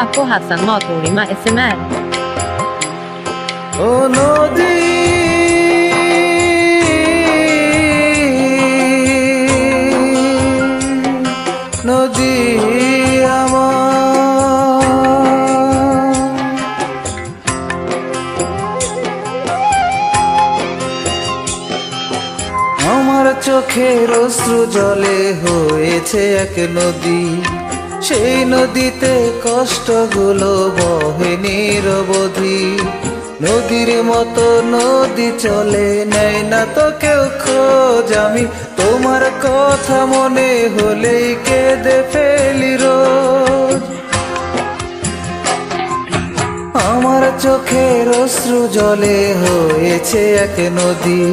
Apo Hassan Maturima SMR. ও নদী নদী আমার চোখের অশ্রু জলে হয়েছে এক নদী, সেই নদীতে কষ্টগুলো বহে নিরবধি। নদীর মতো নদী চলে, নেয় না তো কেউ খোঁজ। আমি তোমার কথা মনে হলেই কেঁদে ফেলি রোজ। আমার চোখের অশ্রু জলে হয়েছে এক নদী,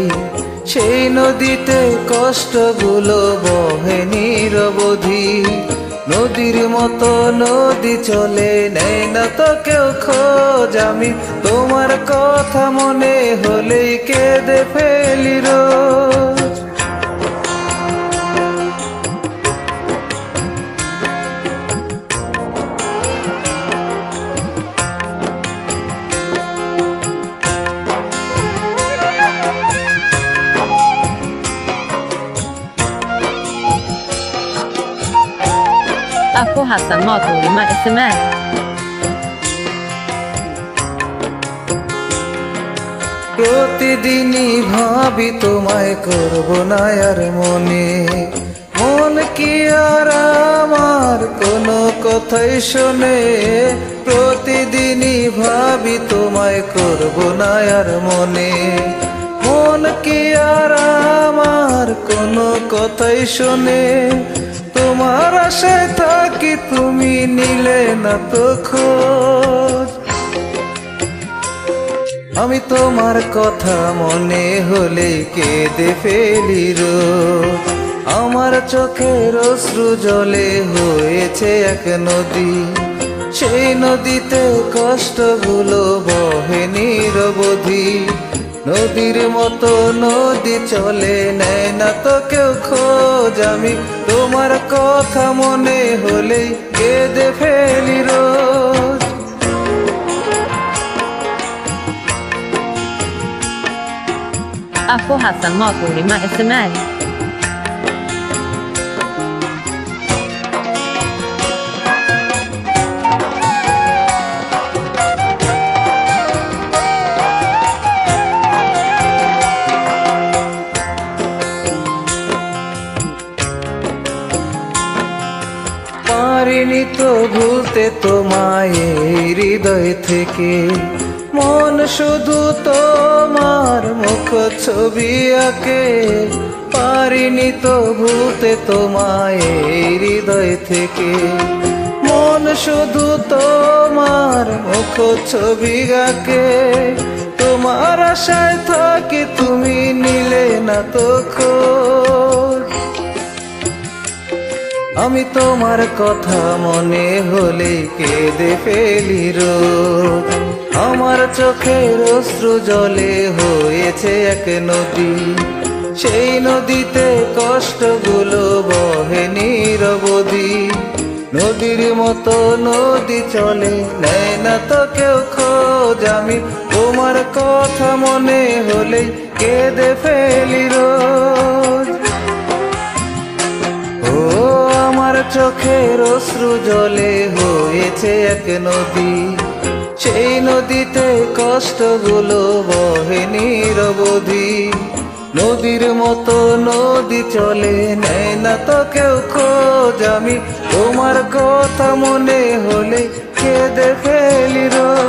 সেই নদীতে কষ্টগুলো বহে নিরবধি। নদীর মতো নদী চলে, নেয় না তো কেউ খোঁজ। আমি তোমার কথা মনে হলেই কেঁদে ফেলি রোজ। Apo Hassan Maturima SMR. প্রতিদিনই ভাবি তোমায় করব না আর মনে, মন কি আর আমার কোনো কথাই শোনে। প্রতিদিনই ভাবি তোমায় করব না আর মনে, মন কি আর আমার কোনো কথাই শোনে। তোমার আশায় থাকি, তুমি নিলে না তো খোঁজ। আমি তোমার কথা মনে হলে কেঁদে ফেলি রোজ। আমার চোখের অশ্রু জলে হয়েছে এক নদী, সেই নদীতে কষ্টগুলো বহে নিরবধি। নদীর মতো নদী চলে, নেয় না তো কেউ খোঁজ। আমি তোমার কথা মনে হলেই কেঁদে ফেলি রোজ। Apo Hassan Maturima SMR. পারিনি তো ভুলতে তোমায় হৃদয় থেকে, মন শুধু তোমার মুখ ছবি আঁকে। পারিনি তো ভুলতে তোমায় হৃদয় থেকে, মন শুধু তোমার মুখ ছবি আঁকে। তোমার আশায় থাকি, তুমি নিলে না তো খোঁজ। আমি তোমার কথা মনে হলে কেঁদে ফেলি রোজ। আমার চোখের অশ্রু জলে হয়েছে এক নদী, সেই নদীতে কষ্টগুলো বহে নিরবধি। নদীর মতো নদী চলে, নেয় না তো কেউ খোঁজ। আমি তোমার কথা মনে হলে কেঁদে ফেলি রোজ। ও আমার চোখের অশ্রু জলে হয়েছে এক নদী, সেই নদীতে কষ্টগুলো বহে নিরবধি। নদীর মতো নদী চলে, নেয় না তো কেউ খোঁজ। আমি তোমার কথা মনে হলে কেঁদে ফেলি রোজ।